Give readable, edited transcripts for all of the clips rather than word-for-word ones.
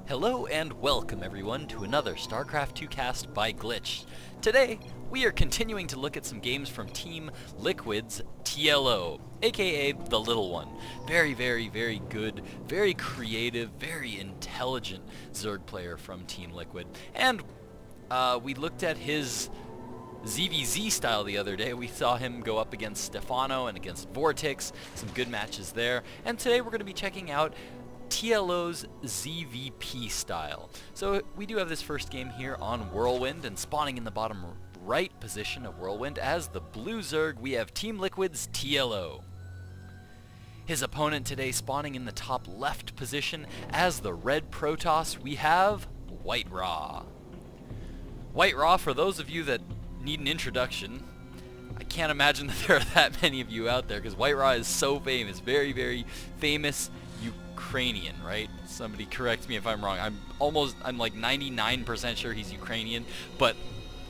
Hello and welcome everyone to another StarCraft 2 cast by Glitch. Today, we are continuing to look at some games from Team Liquid's TLO, aka the Little One. Very good, very creative, very intelligent Zerg player from Team Liquid. And we looked at his ZvZ style the other day. We saw him go up against Stefano and against Vortex, some good matches there. And today we're going to be checking out TLO's ZvP style. So we do have this first game here on Whirlwind, and spawning in the bottom right position of Whirlwind as the blue Zerg, we have Team Liquid's TLO. His opponent today spawning in the top left position as the red Protoss, we have WhiteRa. WhiteRa, for those of you that need an introduction, I can't imagine that there are that many of you out there, because WhiteRa is so famous, very famous Ukrainian, right? Somebody correct me if I'm wrong. I'm like 99% sure he's Ukrainian, but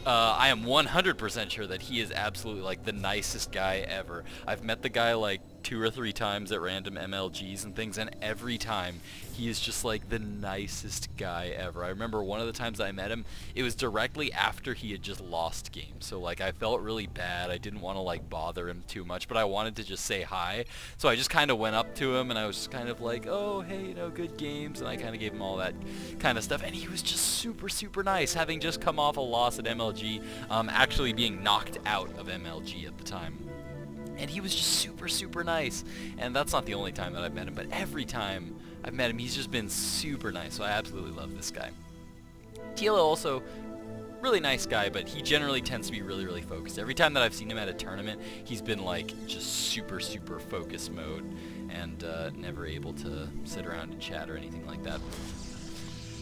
I am 100% sure that he is absolutely like the nicest guy ever. I've met the guy like 2 or 3 times at random MLGs and things, and every time he is just like the nicest guy ever. I remember one of the times I met him, it was directly after he had just lost games, so like I felt really bad. I didn't want to like bother him too much, but I wanted to just say hi, so I just kind of went up to him and I was just kind of like, oh hey, you know, good games, and I kind of gave him all that kind of stuff, and he was just super nice, having just come off a loss at MLG, actually being knocked out of MLG at the time. And he was just super nice. And that's not the only time that I've met him, but every time I've met him, he's just been super nice. So I absolutely love this guy. TLO also, really nice guy, but he generally tends to be really focused. Every time that I've seen him at a tournament, he's been like just super focus mode and never able to sit around and chat or anything like that.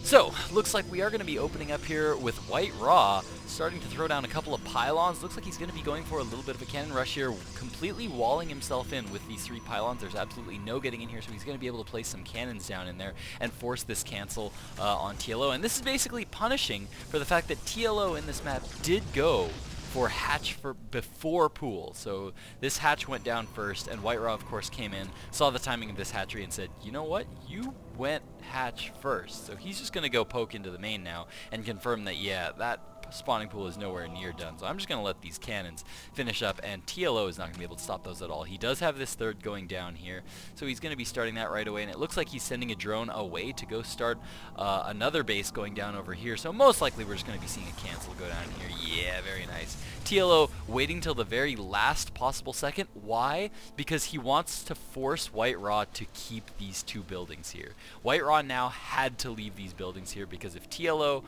So, looks like we are going to be opening up here with WhiteRa, starting to throw down a couple of pylons. Looks like he's going to be going for a little bit of a cannon rush here, completely walling himself in with these 3 pylons. There's absolutely no getting in here, so he's going to be able to place some cannons down in there and force this cancel on TLO. And this is basically punishing for the fact that TLO in this map did go for hatch before pool. So this hatch went down first, and WhiteRa of course came in, saw the timing of this hatchery and said, you know what, you went hatch first. So he's just going to go poke into the main now and confirm that, yeah, that spawning pool is nowhere near done. So I'm just going to let these cannons finish up, and TLO is not going to be able to stop those at all. He does have this third going down here, so he's going to be starting that right away, and it looks like he's sending a drone away to go start another base going down over here. So most likely we're just going to be seeing a cancel go down here. Yeah, very nice. TLO waiting till the very last possible second. Why? Because he wants to force WhiteRa to keep these 2 buildings here. WhiteRa now had to leave these buildings here, because if TLO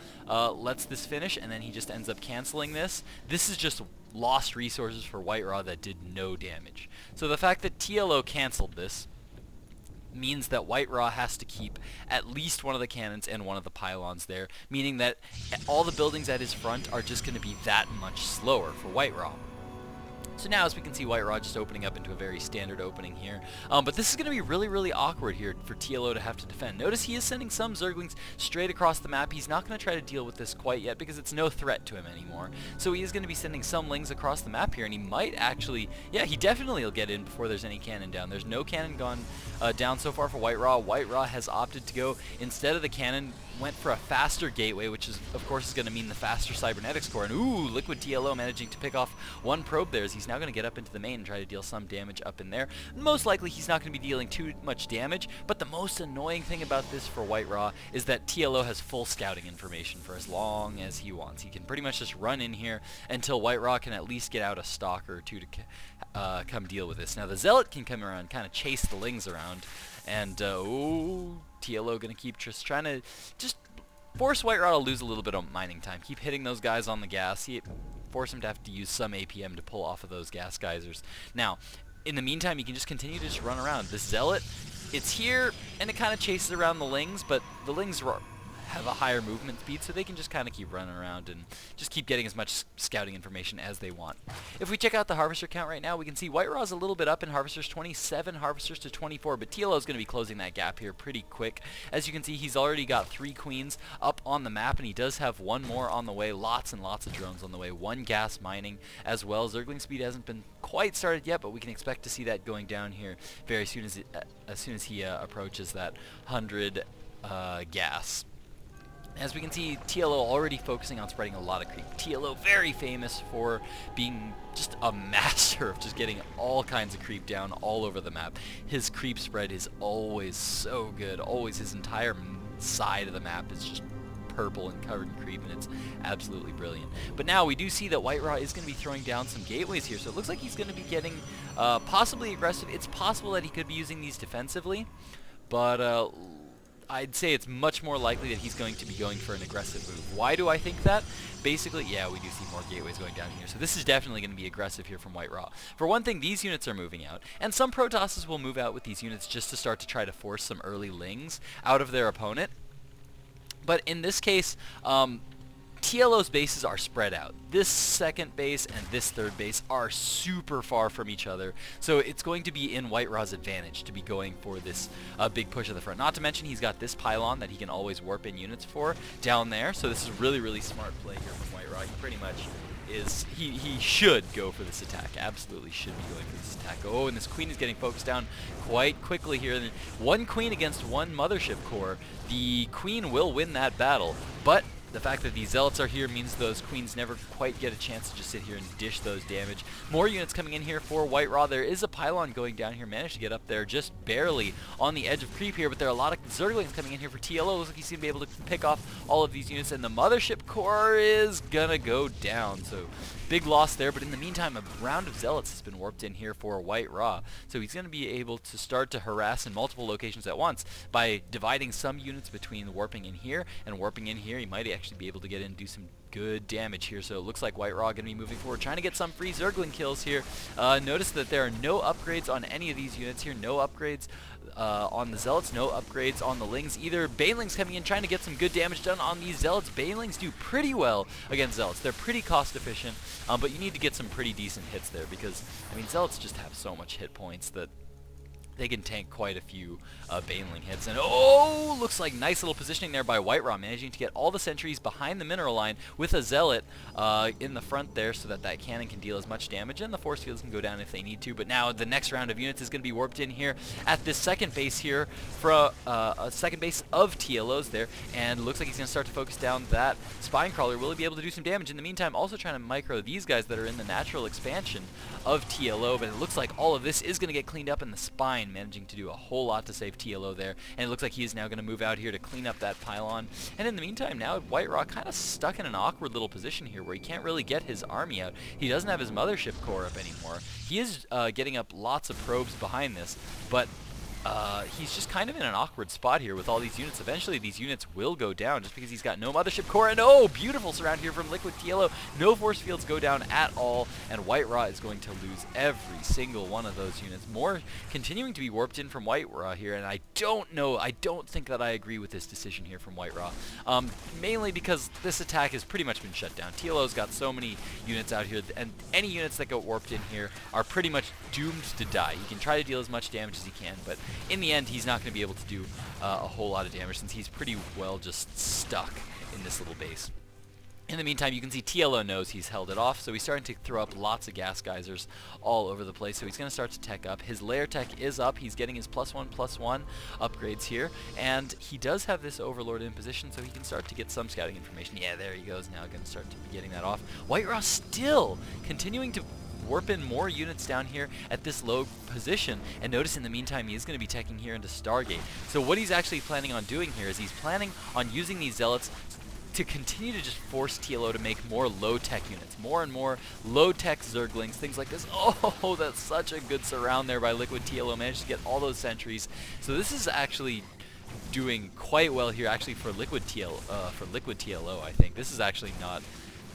lets this finish and then he just ends up canceling this, this is just lost resources for WhiteRa that did no damage. So the fact that TLO canceled this means that WhiteRa has to keep at least one of the cannons and one of the pylons there, meaning that all the buildings at his front are just going to be that much slower for WhiteRa. So now, as we can see, WhiteRa just opening up into a very standard opening here. But this is going to be really awkward here for TLO to have to defend. Notice he is sending some Zerglings straight across the map. He's not going to try to deal with this quite yet because it's no threat to him anymore. So he is going to be sending some Lings across the map here, and he might actually, yeah, he definitely will get in before there's any cannon down. There's no cannon gone down so far for WhiteRa. WhiteRa has opted to go, instead of the cannon, went for a faster gateway, which is of course is going to mean the faster cybernetics core. And ooh, LiquidTLO managing to pick off one probe there, as he's now going to get up into the main and try to deal some damage up in there. Most likely he's not going to be dealing too much damage, but the most annoying thing about this for WhiteRa is that TLO has full scouting information for as long as he wants. He can pretty much just run in here until WhiteRa can at least get out a stalker or 2 to come deal with this. Now the Zealot can come around, kind of chase the Lings around, and oh, TLO going to keep just trying to force WhiteRa to lose a little bit of mining time. Keep hitting those guys on the gas. Force him to have to use some APM to pull off of those gas geysers. Now, in the meantime, you can just continue to just run around. This Zealot, it's here, and it kind of chases around the Lings, but the Lings have a higher movement speed, so they can just kind of keep running around and just keep getting as much scouting information as they want. If we check out the harvester count right now, we can see WhiteRa's a little bit up in harvesters, 27 harvesters to 24, but TLO is going to be closing that gap here pretty quick. As you can see, he's already got 3 queens up on the map, and he does have 1 more on the way. Lots and lots of drones on the way. 1 gas mining as well. Zergling speed hasn't been quite started yet, but we can expect to see that going down here very soon as he approaches that 100 gas. As we can see, TLO already focusing on spreading a lot of creep. TLO very famous for being just a master of just getting all kinds of creep down all over the map. His creep spread is always so good. Always his entire side of the map is just purple and covered in creep, and it's absolutely brilliant. But now we do see that WhiteRa is going to be throwing down some gateways here, so it looks like he's going to be getting possibly aggressive. It's possible that he could be using these defensively, but I'd say it's much more likely that he's going to be going for an aggressive move. Why do I think that? Basically, yeah, we do see more gateways going down here, so this is definitely going to be aggressive here from WhiteRa. For one thing, these units are moving out, and some Protosses will move out with these units just to start to try to force some early lings out of their opponent. But in this case, TLO's bases are spread out. This second base and this third base are super far from each other, so it's going to be in WhiteRa's advantage to be going for this big push at the front. Not to mention he's got this pylon that he can always warp in units for down there, so this is really, really smart play here from WhiteRa. He pretty much is, he should go for this attack. Absolutely should be going for this attack. Oh, and this queen is getting focused down quite quickly here. One queen against one mothership core. The queen will win that battle, but the fact that these zealots are here means those queens never quite get a chance to just sit here and dish those damage. More units coming in here for WhiteRa. There is a pylon going down here. Managed to get up there just barely on the edge of creep here, but there are a lot of Zerglings coming in here for TLO. Looks like he's going to be able to pick off all of these units, and the mothership core is going to go down. So big loss there, but in the meantime, a round of zealots has been warped in here for WhiteRa. So he's going to be able to start to harass in multiple locations at once by dividing some units between warping in here and warping in here. He might actually be able to get in and do some good damage here. So it looks like WhiteRa going to be moving forward, trying to get some free Zergling kills here. Notice that there are no upgrades on any of these units here. No upgrades on the Zealots, no upgrades on the Lings either. Banelings coming in, trying to get some good damage done on these Zealots. Banelings do pretty well against Zealots. They're pretty cost efficient, but you need to get some pretty decent hits there because, I mean, Zealots just have so much hit points that they can tank quite a few Baneling hits. And oh, looks like nice little positioning there by WhiteRa, managing to get all the sentries behind the mineral line with a Zealot in the front there so that that cannon can deal as much damage, and the force fields can go down if they need to. But now the next round of units is going to be warped in here at this second base here for a second base of TLOs there, and looks like he's going to start to focus down that Spine Crawler. Will he be able to do some damage? In the meantime, also trying to micro these guys that are in the natural expansion of TLO, but it looks like all of this is going to get cleaned up in the spine, managing to do a whole lot to save TLO there, and it looks like he is now going to move out here to clean up that pylon. And in the meantime, now WhiteRa kind of stuck in an awkward little position here where he can't really get his army out. He doesn't have his mothership core up anymore. He is getting up lots of probes behind this, but he's just kind of in an awkward spot here with all these units. Eventually these units will go down just because he's got no mothership core, and oh, beautiful surround here from LiquidTLO. No force fields go down at all, and WhiteRa is going to lose every single one of those units. More continuing to be warped in from WhiteRa here, and I don't think that I agree with this decision here from WhiteRa. Mainly because this attack has pretty much been shut down. TLO's got so many units out here, and any units that get warped in here are pretty much doomed to die. He can try to deal as much damage as he can, but in the end, he's not going to be able to do a whole lot of damage since he's pretty well just stuck in this little base. In the meantime, you can see TLO knows he's held it off, so he's starting to throw up lots of gas geysers all over the place, so he's going to start to tech up. His layer tech is up. He's getting his +1/+1 upgrades here, and he does have this Overlord in position, so he can start to get some scouting information. Yeah, there he goes. Now going to start to be getting that off. WhiteRa still continuing to warp in more units down here at this low position, and notice in the meantime he is going to be teching here into Stargate. So what he's actually planning on doing here is he's planning on using these Zealots to continue to just force TLO to make more low-tech units, more and more low-tech Zerglings, things like this. Oh, that's such a good surround there by LiquidTLO. Managed to get all those sentries. So this is actually doing quite well here, actually, for LiquidTLO, I think. This is actually not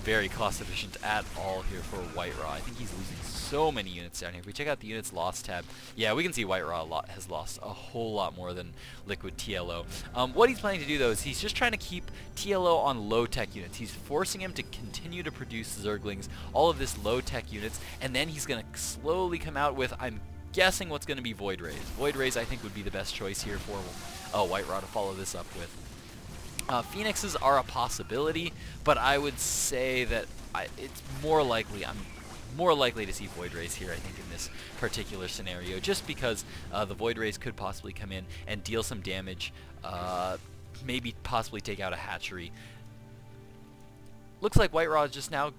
very cost efficient at all here for WhiteRa. I think he's losing so many units down here. If we check out the units lost tab, yeah, we can see WhiteRa has lost a whole lot more than LiquidTLO. What he's planning to do though is he's just trying to keep TLO on low tech units. He's forcing him to continue to produce Zerglings, all of this low tech units, and then he's going to slowly come out with, I'm guessing, what's going to be Void Rays. Void Rays I think would be the best choice here for WhiteRa to follow this up with. Phoenixes are a possibility, but I would say that it's more likely, I'm more likely to see Void Rays here, I think, in this particular scenario, just because the Void Rays could possibly come in and deal some damage maybe possibly take out a hatchery. Looks like WhiteRa is just now...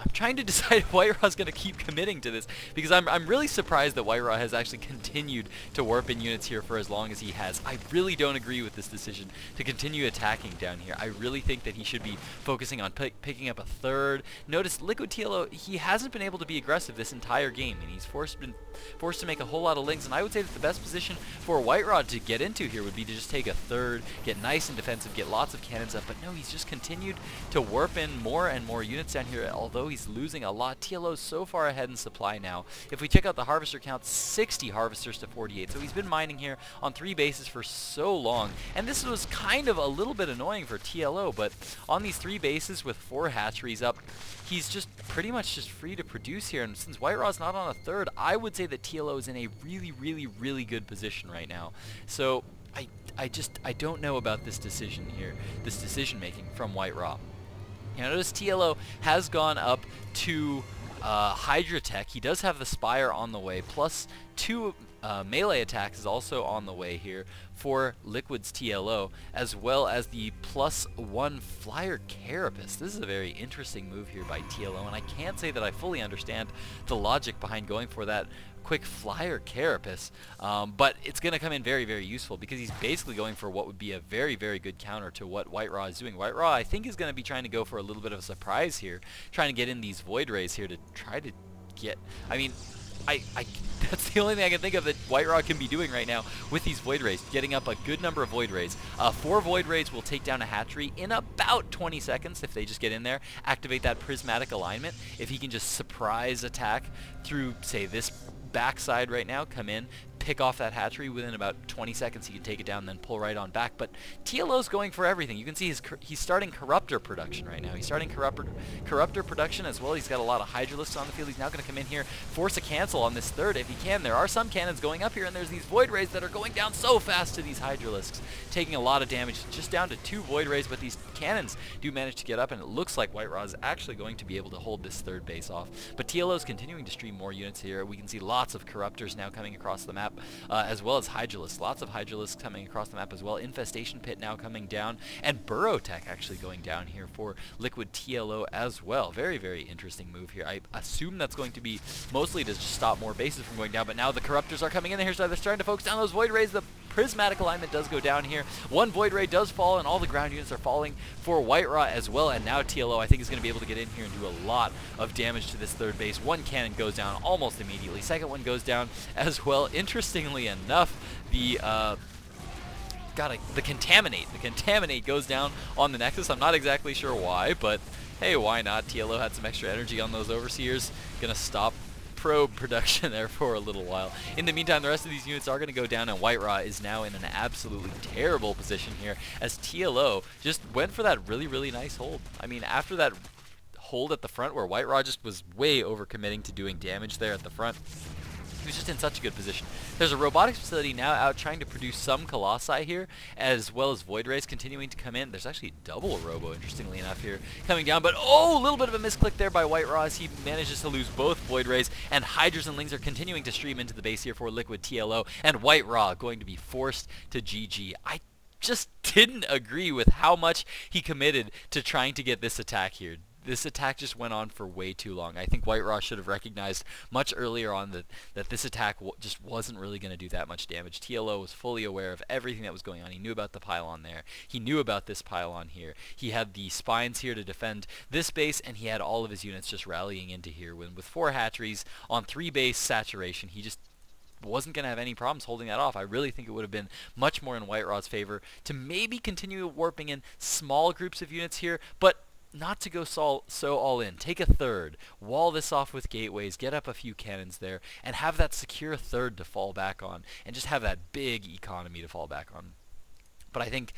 I'm trying to decide if WhiteRa is going to keep committing to this, because I'm really surprised that WhiteRa has actually continued to warp in units here for as long as he has. I really don't agree with this decision to continue attacking down here. I really think that he should be focusing on picking up a third. Notice LiquidTLO, he hasn't been able to be aggressive this entire game, and he's been forced to make a whole lot of links, and I would say that the best position for WhiteRa to get into here would be to just take a third, get nice and defensive, get lots of cannons up, but no, he's just continued to warp in more and more units down here, although he's losing a lot. TLO's so far ahead in supply now. If we check out the harvester count, 60 harvesters to 48. So he's been mining here on 3 bases for so long. And this was kind of a little bit annoying for TLO, but on these 3 bases with 4 hatcheries up, he's just pretty much just free to produce here. And since WhiteRa's not on a third, I would say that TLO is in a really good position right now. So I don't know about this decision here, this decision making from WhiteRa. You notice TLO has gone up to Hydra Tech. He does have the Spire on the way, plus 2 melee attacks is also on the way here for Liquid's TLO, as well as the +1 Flyer Carapace. This is a very interesting move here by TLO, and I can't say that I fully understand the logic behind going for that quick Flyer Carapace, but it's going to come in very useful, because he's basically going for what would be a very good counter to what WhiteRa is doing. WhiteRa, I think, is going to be trying to go for a little bit of a surprise here, trying to get in these Void Rays here to try to get... I mean, that's the only thing I can think of that WhiteRa can be doing right now with these Void Rays, getting up a good number of Void Rays. 4 Void Rays will take down a hatchery in about 20 seconds if they just get in there, activate that prismatic alignment. If he can just surprise attack through, say, this backside right now, come in, pick off that hatchery within about 20 seconds, he can take it down and then pull right on back. But TLO's going for everything. You can see he's starting Corruptor production right now. He's starting Corruptor production as well. He's got a lot of Hydralisks on the field. He's now going to come in here, force a cancel on this third if he can. There are some cannons going up here, and there's these Void Rays that are going down so fast to these Hydralisks, taking a lot of damage, just down to 2 Void Rays, but these cannons do manage to get up, and it looks like WhiteRa is actually going to be able to hold this third base off. But TLO's continuing to stream more units here. We can see lots of Corruptors now coming across the map, as well as Hydralisks. Lots of Hydralisks coming across the map as well. Infestation Pit now coming down, and Burrow Tech actually going down here for LiquidTLO as well. Very interesting move here. I assume that's going to be mostly to just stop more bases from going down, but now the Corruptors are coming in here, so they're starting to focus down those Void Rays. The prismatic alignment does go down here. 1 Void Ray does fall, and all the ground units are falling for WhiteRa as well, and now TLO, I think, is going to be able to get in here and do a lot of damage to this third base. 1 cannon goes down almost immediately. Second one goes down as well. Interestingly enough, the Contaminate goes down on the Nexus. I'm not exactly sure why, but hey, why not? TLO had some extra energy on those Overseers. Gonna stop probe production there for a little while. In the meantime, the rest of these units are going to go down, and WhiteRa is now in an absolutely terrible position here, as TLO just went for that really nice hold. I mean, after that hold at the front where WhiteRa just was way overcommitting to doing damage there at the front, he was just in such a good position. There's a robotics facility now out trying to produce some Colossi here, as well as Void Rays continuing to come in. There's actually double Robo, interestingly enough, here coming down, but oh, a little bit of a misclick there by WhiteRa as he manages to lose both Void Rays, and Hydras and Lings are continuing to stream into the base here for LiquidTLO, and WhiteRa going to be forced to GG. I just didn't agree with how much he committed to trying to get this attack here. This attack just went on for way too long. I think WhiteRa should have recognized much earlier on that this attack just wasn't really going to do that much damage. TLO was fully aware of everything that was going on. He knew about the pylon there. He knew about this pylon here. He had the spines here to defend this base, and he had all of his units just rallying into here. With 4 hatcheries on 3 base saturation, he just wasn't going to have any problems holding that off. I really think it would have been much more in WhiteRa's favor to maybe continue warping in small groups of units here, but not to go so all in. Take a third, wall this off with gateways, get up a few cannons there, and have that secure third to fall back on, and just have that big economy to fall back on. But I think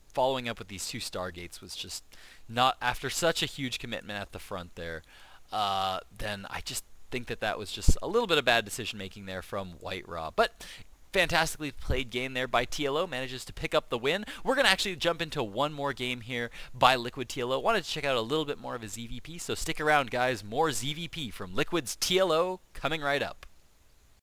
following up with these 2 Stargates was just not, after such a huge commitment at the front there, then I just think that was just a little bit of bad decision making there from WhiteRa. But fantastically played game there by TLO, manages to pick up the win. We're going to actually jump into one more game here by LiquidTLO. Wanted to check out a little bit more of his ZvP, so stick around, guys. More ZvP from Liquid's TLO coming right up.